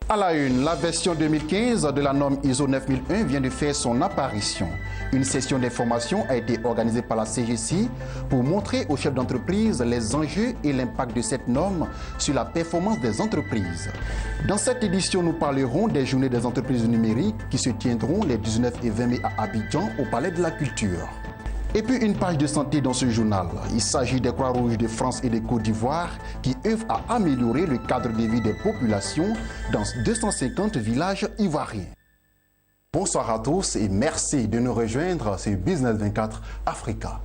À la une, la version 2015 de la norme ISO 9001 vient de faire son apparition. Une session d'information a été organisée par la CGC pour montrer aux chefs d'entreprise les enjeux et l'impact de cette norme sur la performance des entreprises. Dans cette édition, nous parlerons des journées des entreprises numériques qui se tiendront les 19 et 20 mai à Abidjan au Palais de la Culture. Et puis une page de santé dans ce journal. Il s'agit des Croix-Rouges de France et de Côte d'Ivoire qui œuvrent à améliorer le cadre de vie des populations dans 250 villages ivoiriens. Bonsoir à tous et merci de nous rejoindre sur Business 24 Africa.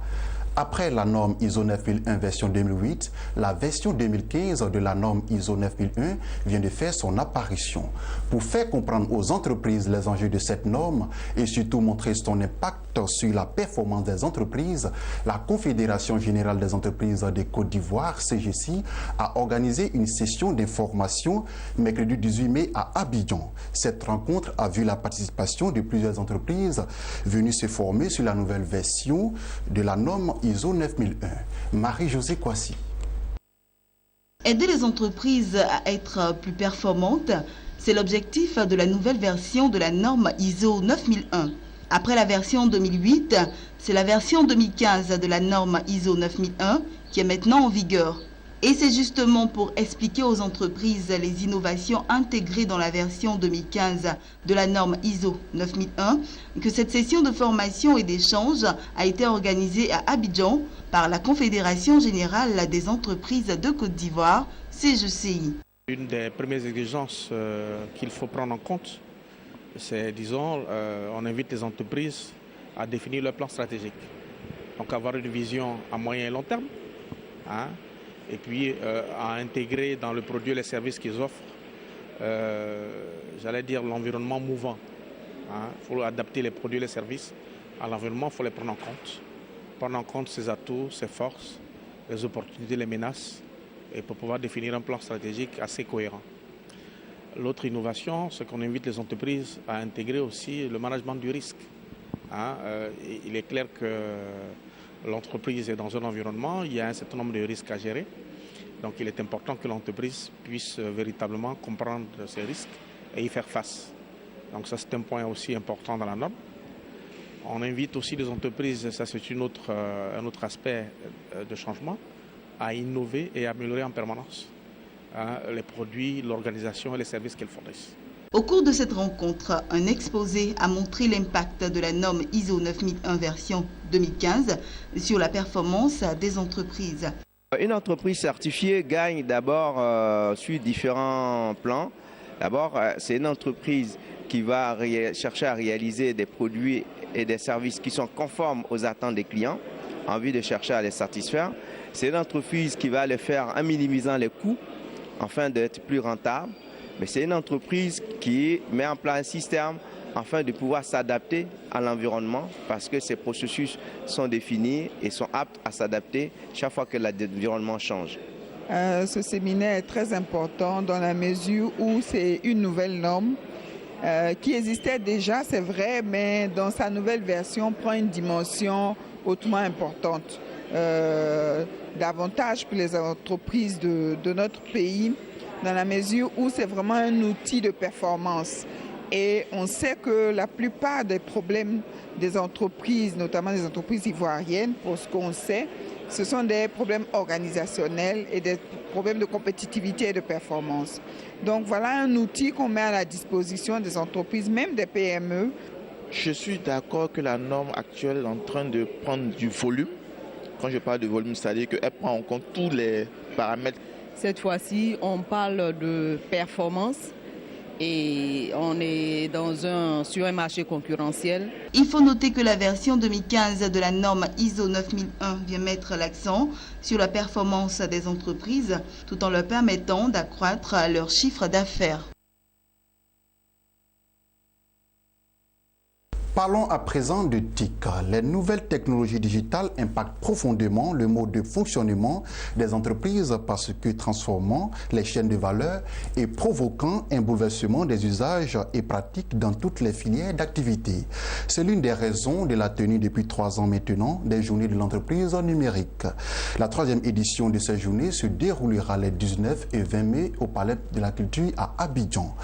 Après la norme ISO 9001 version 2008, la version 2015 de la norme ISO 9001 vient de faire son apparition. Pour faire comprendre aux entreprises les enjeux de cette norme et surtout montrer son impact sur la performance des entreprises, la Confédération Générale des Entreprises de Côte d'Ivoire, CGC, a organisé une session d'information mercredi 18 mai à Abidjan. Cette rencontre a vu la participation de plusieurs entreprises venues se former sur la nouvelle version de la norme ISO 9001. Marie-Josée Kwasi. Aider les entreprises à être plus performantes, c'est l'objectif de la nouvelle version de la norme ISO 9001. Après la version 2008, c'est la version 2015 de la norme ISO 9001 qui est maintenant en vigueur. Et c'est justement pour expliquer aux entreprises les innovations intégrées dans la version 2015 de la norme ISO 9001 que cette session de formation et d'échange a été organisée à Abidjan par la Confédération Générale des Entreprises de Côte d'Ivoire, CGCI. Une des premières exigences qu'il faut prendre en compte, c'est, disons, on invite les entreprises à définir leur plan stratégique. Donc avoir une vision à moyen et long terme, et puis à intégrer dans le produit et les services qu'ils offrent, j'allais dire l'environnement mouvant. Il faut adapter les produits et les services à l'environnement, il faut les prendre en compte ses atouts, ses forces, les opportunités, les menaces, et pour pouvoir définir un plan stratégique assez cohérent. L'autre innovation, c'est qu'on invite les entreprises à intégrer aussi le management du risque. Il est clair que l'entreprise est dans un environnement, il y a un certain nombre de risques à gérer. Donc il est important que l'entreprise puisse véritablement comprendre ces risques et y faire face. Donc ça c'est un point aussi important dans la norme. On invite aussi les entreprises, ça c'est un autre aspect de changement, à innover et améliorer en permanence les produits, l'organisation et les services qu'elles fournissent. Au cours de cette rencontre, un exposé a montré l'impact de la norme ISO 9001 version 2015 sur la performance des entreprises. Une entreprise certifiée gagne d'abord sur différents plans. D'abord, c'est une entreprise qui va chercher à réaliser des produits et des services qui sont conformes aux attentes des clients, en vue de chercher à les satisfaire. C'est une entreprise qui va le faire en minimisant les coûts, afin d'être plus rentable. Mais c'est une entreprise qui met en place un système afin de pouvoir s'adapter à l'environnement parce que ces processus sont définis et sont aptes à s'adapter chaque fois que l'environnement change. Ce séminaire est très important dans la mesure où c'est une nouvelle norme qui existait déjà, c'est vrai, mais dans sa nouvelle version prend une dimension hautement importante. Davantage pour les entreprises de notre pays, dans la mesure où c'est vraiment un outil de performance. Et on sait que la plupart des problèmes des entreprises, notamment des entreprises ivoiriennes, pour ce qu'on sait, ce sont des problèmes organisationnels et des problèmes de compétitivité et de performance. Donc voilà un outil qu'on met à la disposition des entreprises, même des PME. Je suis d'accord que la norme actuelle est en train de prendre du volume. Quand je parle de volume, c'est-à-dire qu'elle prend en compte tous les paramètres. Cette fois-ci, on parle de performance et on est sur un marché concurrentiel. Il faut noter que la version 2015 de la norme ISO 9001 vient mettre l'accent sur la performance des entreprises tout en leur permettant d'accroître leur chiffre d'affaires. Parlons à présent de TIC. Les nouvelles technologies digitales impactent profondément le mode de fonctionnement des entreprises parce que transformant les chaînes de valeur et provoquant un bouleversement des usages et pratiques dans toutes les filières d'activité. C'est l'une des raisons de la tenue depuis 3 ans maintenant des journées de l'entreprise numérique. La 3e édition de ces journées se déroulera les 19 et 20 mai au Palais de la Culture à Abidjan.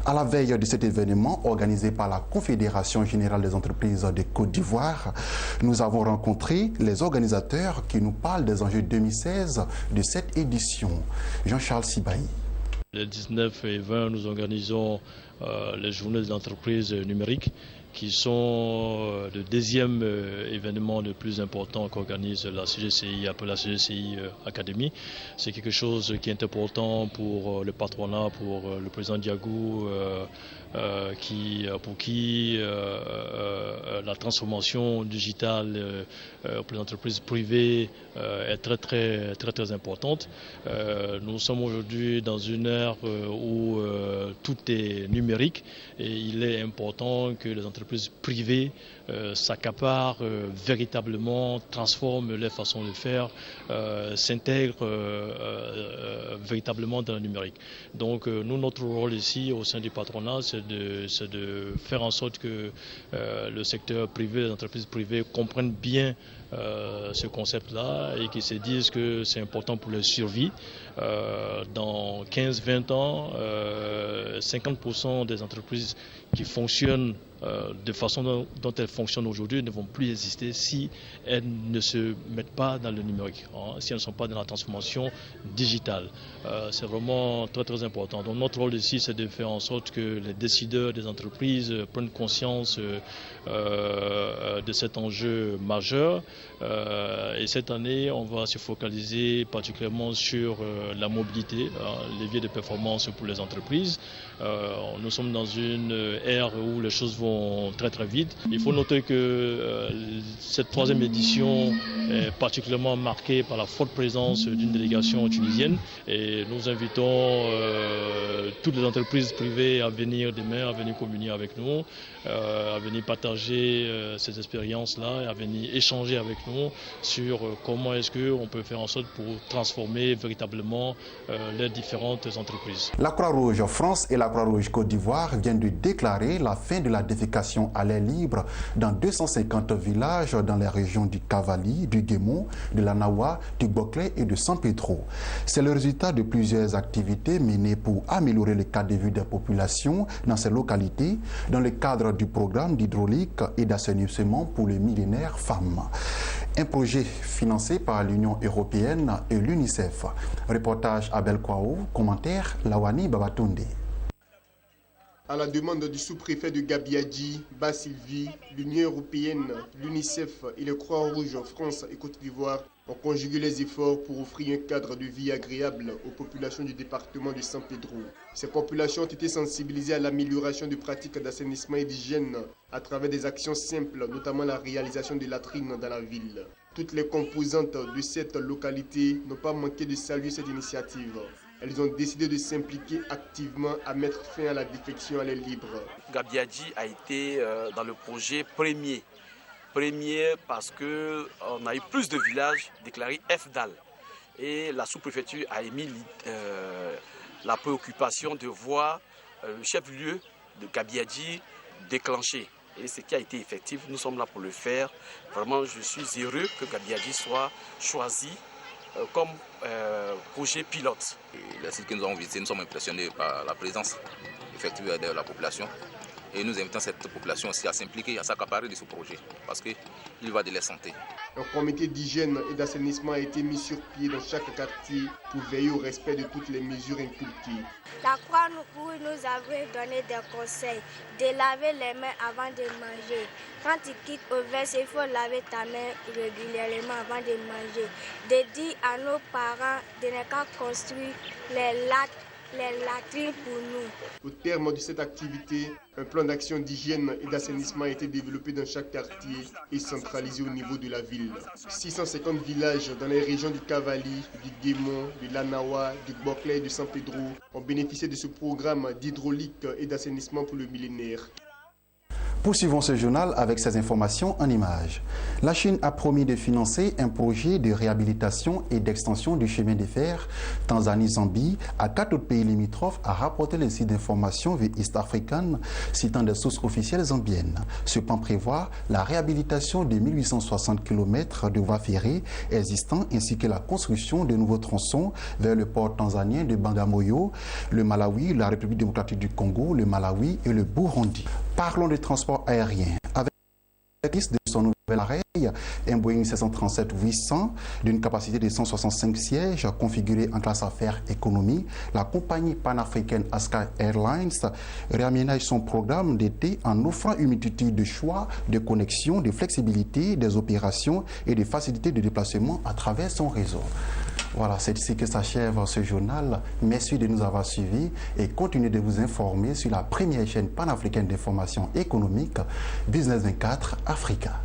À la veille de cet événement organisé par la Confédération générale des entreprises de Côte d'Ivoire, nous avons rencontré les organisateurs qui nous parlent des enjeux 2016 de cette édition. Jean-Charles Sibaï. Les 19 et 20, nous organisons les journées de l'entreprise numérique qui sont le 2e événement le plus important qu'organise la CGCI, après la CGCI Academy. C'est quelque chose qui est important pour le patronat, pour le président Diagou, pour qui la transformation digitale pour les entreprises privées est très importante. Nous sommes aujourd'hui dans une ère où tout est numérique et il est important que les entreprises privées s'accaparent véritablement, transforment leur façon de faire, s'intègrent véritablement dans le numérique. Donc nous, notre rôle ici au sein du patronat, c'est de faire en sorte que le secteur privé, les entreprises privées comprennent bien ce concept-là et qu'ils se disent que c'est important pour leur survie. Dans 15-20 ans, 50% des entreprises qui fonctionnent de façon dont elles fonctionnent aujourd'hui ne vont plus exister si elles ne se mettent pas dans le numérique, si elles ne sont pas dans la transformation digitale. C'est vraiment très important. Donc notre rôle ici, c'est de faire en sorte que les décideurs des entreprises prennent conscience de cet enjeu majeur. Et cette année, on va se focaliser particulièrement sur la mobilité, levier de performance pour les entreprises. Nous sommes dans une ère où les choses vont très vite. Il faut noter que cette 3e édition est particulièrement marquée par la forte présence d'une délégation tunisienne et nous invitons toutes les entreprises privées à venir demain, à venir communier avec nous, à venir partager ces expériences-là et à venir échanger avec nous sur comment est-ce qu'on peut faire en sorte pour transformer véritablement les différentes entreprises. La Croix-Rouge France et la Croix-Rouge Côte d'Ivoire viennent de déclarer la fin de la défécation à l'air libre dans 250 villages dans les régions du Cavali, du Guémon, de l'Anawa, du Boclé et de San Pedro. C'est le résultat de plusieurs activités menées pour améliorer le cadre de vie des populations dans ces localités dans le cadre du programme d'hydraulique et d'assainissement pour le millénaire femmes. Un projet financé par l'Union européenne et l'UNICEF. Reportage Abel Kwao, commentaire Lawani Babatunde. À la demande du sous-préfet de Gabiadji, Bas-Sylvie, l'Union européenne, l'UNICEF et le Croix-Rouge France et Côte d'Ivoire ont conjugué les efforts pour offrir un cadre de vie agréable aux populations du département de San Pedro. Ces populations ont été sensibilisées à l'amélioration des pratiques d'assainissement et d'hygiène à travers des actions simples, notamment la réalisation de latrines dans la ville. Toutes les composantes de cette localité n'ont pas manqué de saluer cette initiative. Elles ont décidé de s'impliquer activement à mettre fin à la défection à l'air libre. Gabiadji a été dans le projet premier parce qu'on a eu plus de villages déclarés FDAL. Et la sous-préfecture a émis la préoccupation de voir le chef-lieu de Gabiadji déclenché. Et ce qui a été effectif, nous sommes là pour le faire. Vraiment, je suis heureux que Gabiadji soit choisi comme projet pilote. Les sites que nous avons visités, nous sommes impressionnés par la présence effective de la population. Et nous invitons cette population aussi à s'impliquer, à s'accaparer de ce projet, parce qu'il va de la santé. Un comité d'hygiène et d'assainissement a été mis sur pied dans chaque quartier pour veiller au respect de toutes les mesures inculquées. La Croix-Rouge nous avait donné des conseils de laver les mains avant de manger. Quand tu quittes au verse, il faut laver ta main régulièrement avant de manger. De dire à nos parents de ne pas construire les latrines pour nous. Au terme de cette activité, un plan d'action d'hygiène et d'assainissement a été développé dans chaque quartier et centralisé au niveau de la ville. 650 villages dans les régions du Cavali, du Guémon, de l'Anawa, du Boclé et de San Pedro ont bénéficié de ce programme d'hydraulique et d'assainissement pour le millénaire. Poursuivons ce journal avec ces informations en images. La Chine a promis de financer un projet de réhabilitation et d'extension du chemin de fer Tanzanie-Zambie à 4 autres pays limitrophes, a rapporté le site d'information The East African, citant des sources officielles zambiennes. Ce plan prévoit la réhabilitation de 1860 km de voies ferrées existants ainsi que la construction de nouveaux tronçons vers le port tanzanien de Bagamoyo, le Malawi, la République démocratique du Congo, le Malawi et le Burundi. Parlons de transport aérien. Avec de son nouvel appareil, un Boeing 737-800 d'une capacité de 165 sièges configuré en classe affaires économie, la compagnie panafricaine Aska Airlines réaménage son programme d'été en offrant une multitude de choix, de connexions, de flexibilité, des opérations et de facilités de déplacement à travers son réseau. Voilà, c'est ici que s'achève ce journal. Merci de nous avoir suivis et continuez de vous informer sur la première chaîne panafricaine d'information économique, Business 24 Africa.